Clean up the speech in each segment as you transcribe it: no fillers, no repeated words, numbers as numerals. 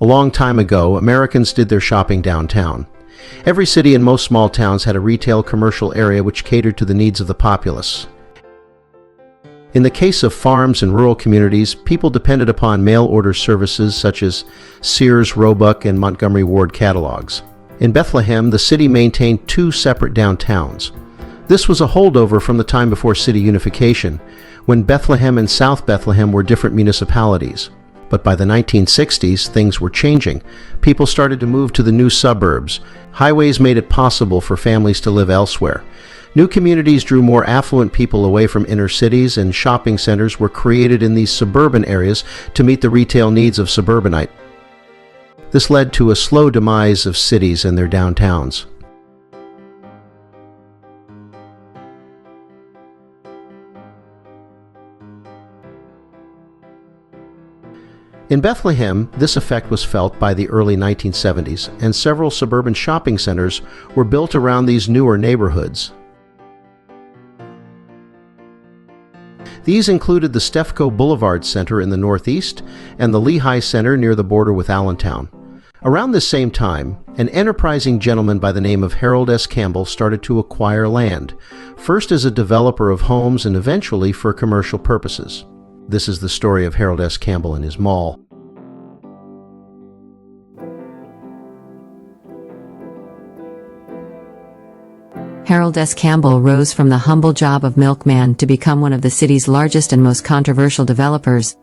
A long time ago, Americans did their shopping downtown. Every city and most small towns had a retail commercial area which catered to the needs of the populace. In the case of farms and rural communities, people depended upon mail-order services such as Sears, Roebuck, and Montgomery Ward catalogs. In Bethlehem, the city maintained two separate downtowns. This was a holdover from the time before city unification, when Bethlehem and South Bethlehem were different municipalities. But by the 1960s, things were changing. People started to move to the new suburbs. Highways made it possible for families to live elsewhere. New communities drew more affluent people away from inner cities, and shopping centers were created in these suburban areas to meet the retail needs of suburbanite. This led to a slow demise of cities and their downtowns. In Bethlehem, this effect was felt by the early 1970s, and several suburban shopping centers were built around these newer neighborhoods. These included the Stefko Boulevard Center in the northeast and the Lehigh Center near the border with Allentown. Around this same time, an enterprising gentleman by the name of Harold Campbell started to acquire land, first as a developer of homes and eventually for commercial purposes. This is the story of Harold Campbell and his mall. Harold Campbell rose from the humble job of milkman to become one of the city's largest and most controversial developers.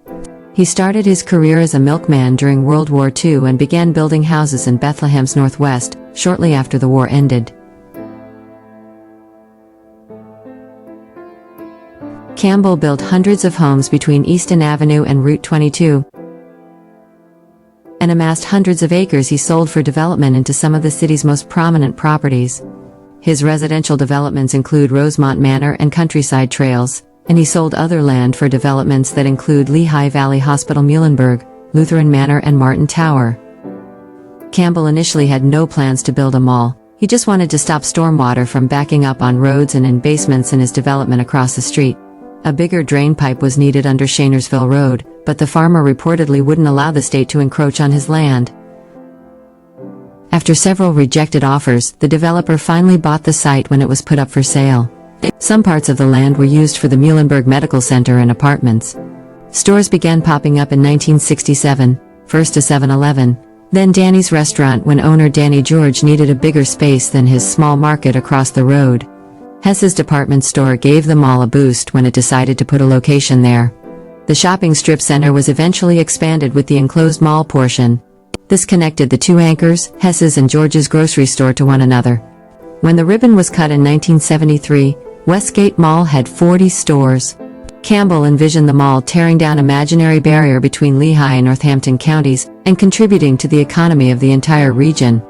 He started his career as a milkman during World War II and began building houses in Bethlehem's northwest, shortly after the war ended. Campbell built hundreds of homes between Easton Avenue and Route 22 and amassed hundreds of acres he sold for development into some of the city's most prominent properties. His residential developments include Rosemont Manor and Countryside Trails, and he sold other land for developments that include Lehigh Valley Hospital Muhlenburg, Lutheran Manor and Martin Tower. Campbell initially had no plans to build a mall. He just wanted to stop stormwater from backing up on roads and in basements in his development across the street. A bigger drain pipe was needed under Shainersville Road, but the farmer reportedly wouldn't allow the state to encroach on his land. After several rejected offers, the developer finally bought the site when it was put up for sale. Some parts of the land were used for the Muhlenburg Medical Center and apartments. Stores began popping up in 1967, first a 7-Eleven, then Danny's Restaurant when owner Danny George needed a bigger space than his small market across the road. Hess's department store gave the mall a boost when it decided to put a location there. The shopping strip center was eventually expanded with the enclosed mall portion. This connected the two anchors, Hess's and George's grocery store, to one another. When the ribbon was cut in 1973, Westgate Mall had 40 stores. Campbell envisioned the mall tearing down imaginary barrier between Lehigh and Northampton counties and contributing to the economy of the entire region.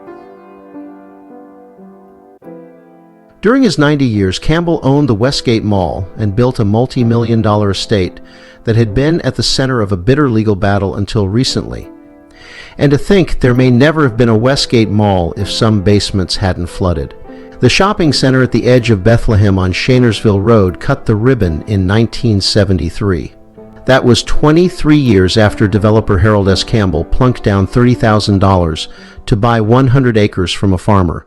During his 90 years, Campbell owned the Westgate Mall and built a multi-million-dollar estate that had been at the center of a bitter legal battle until recently. And to think there may never have been a Westgate Mall if some basements hadn't flooded. The shopping center at the edge of Bethlehem on Shainersville Road cut the ribbon in 1973. That was 23 years after developer Harold Campbell plunked down $30,000 to buy 100 acres from a farmer,